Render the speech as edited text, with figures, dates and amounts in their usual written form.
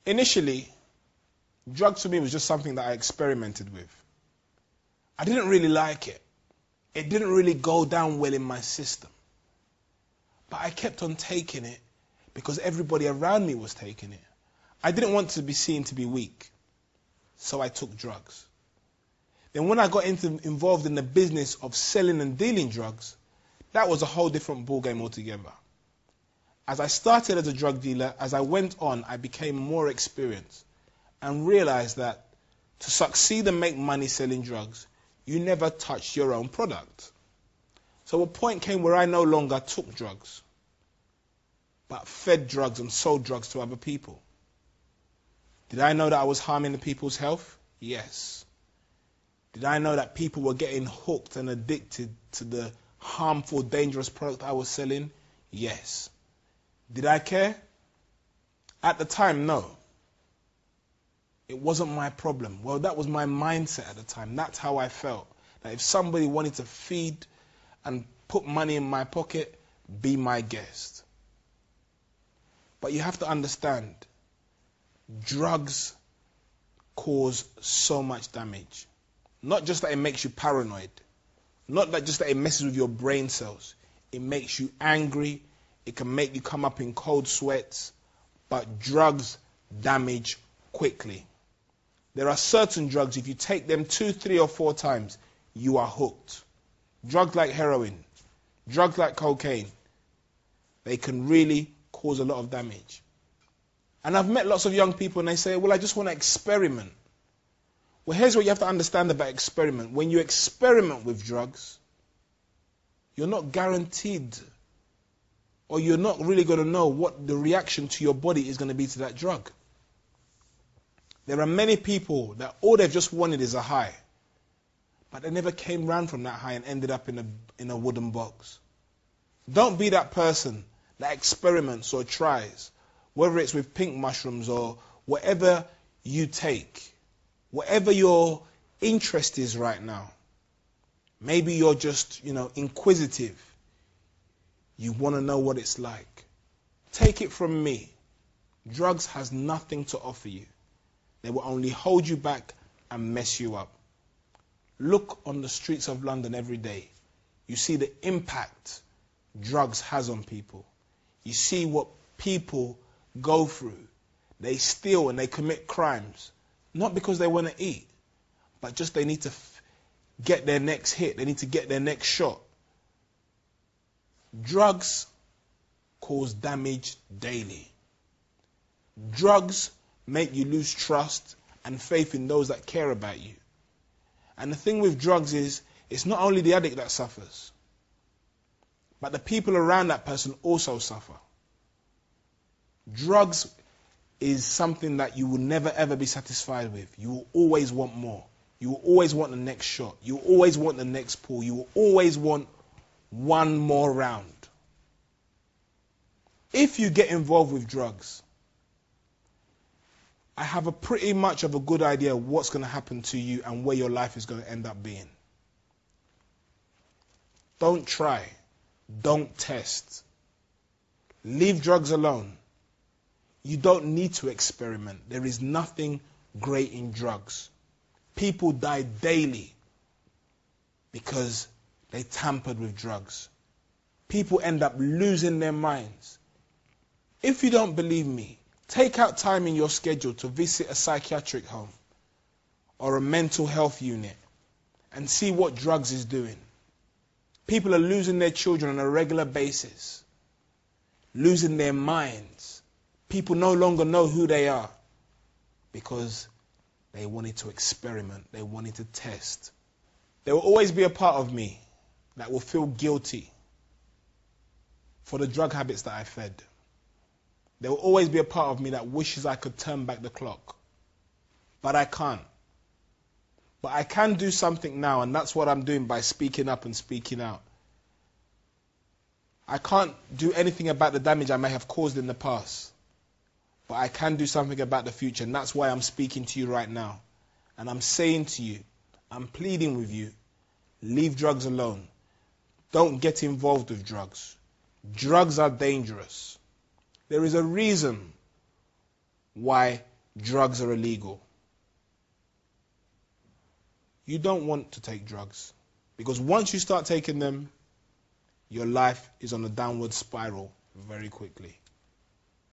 Initially, drugs for me was just something that I experimented with. I didn't really like it. It didn't really go down well in my system. But I kept on taking it because everybody around me was taking it. I didn't want to be seen to be weak, so I took drugs. Then when I got involved in the business of selling and dealing drugs, that was a whole different ballgame altogether. As I started as a drug dealer, as I went on, I became more experienced and realized that to succeed and make money selling drugs, you never touch your own product. So a point came where I no longer took drugs, but fed drugs and sold drugs to other people. Did I know that I was harming the people's health? Yes. Did I know that people were getting hooked and addicted to the harmful, dangerous product I was selling? Yes. Did I care? At the time, no. It wasn't my problem. Well, that was my mindset at the time. That's how I felt. That if somebody wanted to feed and put money in my pocket, be my guest. But you have to understand, drugs cause so much damage. Not just that it makes you paranoid. Not that just that it messes with your brain cells. It makes you angry. It can make you come up in cold sweats. But drugs damage quickly. There are certain drugs, if you take them 2, 3, or 4 times, you are hooked. Drugs like heroin, drugs like cocaine, they can really cause a lot of damage. And I've met lots of young people and they say, well, I just want to experiment. Well, here's what you have to understand about experiment. When you experiment with drugs, you're not guaranteed, or you're not really going to know what the reaction to your body is going to be to that drug. There are many people that all they've just wanted is a high, but they never came round from that high and ended up in a wooden box. Don't be that person that experiments or tries, whether it's with pink mushrooms or whatever you take, whatever your interest is right now. Maybe you're just, inquisitive. You want to know what it's like. Take it from me. Drugs has nothing to offer you. They will only hold you back and mess you up. Look on the streets of London every day. You see the impact drugs has on people. You see what people go through. They steal and they commit crimes. Not because they want to eat, but just they need to get their next hit. They need to get their next shot. Drugs cause damage daily. Drugs make you lose trust and faith in those that care about you. And the thing with drugs is, it's not only the addict that suffers, but the people around that person also suffer. Drugs is something that you will never ever be satisfied with. You will always want more. You will always want the next shot. You will always want the next pull. You will always want one more round. If you get involved with drugs, I have a pretty much of a good idea of what's going to happen to you and where your life is going to end up being. Don't try. Don't test. Leave drugs alone. You don't need to experiment. There is nothing great in drugs. People die daily because they tampered with drugs. People end up losing their minds. If you don't believe me, take out time in your schedule to visit a psychiatric home or a mental health unit and see what drugs is doing. People are losing their children on a regular basis, losing their minds. People no longer know who they are because they wanted to experiment, they wanted to test. There will always be a part of me that will feel guilty for the drug habits that I fed. There will always be a part of me that wishes I could turn back the clock. But I can't. But I can do something now, and that's what I'm doing by speaking up and speaking out. I can't do anything about the damage I may have caused in the past. But I can do something about the future, and that's why I'm speaking to you right now. And I'm saying to you, I'm pleading with you, leave drugs alone. Don't get involved with drugs. Drugs are dangerous. There is a reason why drugs are illegal. You don't want to take drugs, because once you start taking them, your life is on a downward spiral very quickly.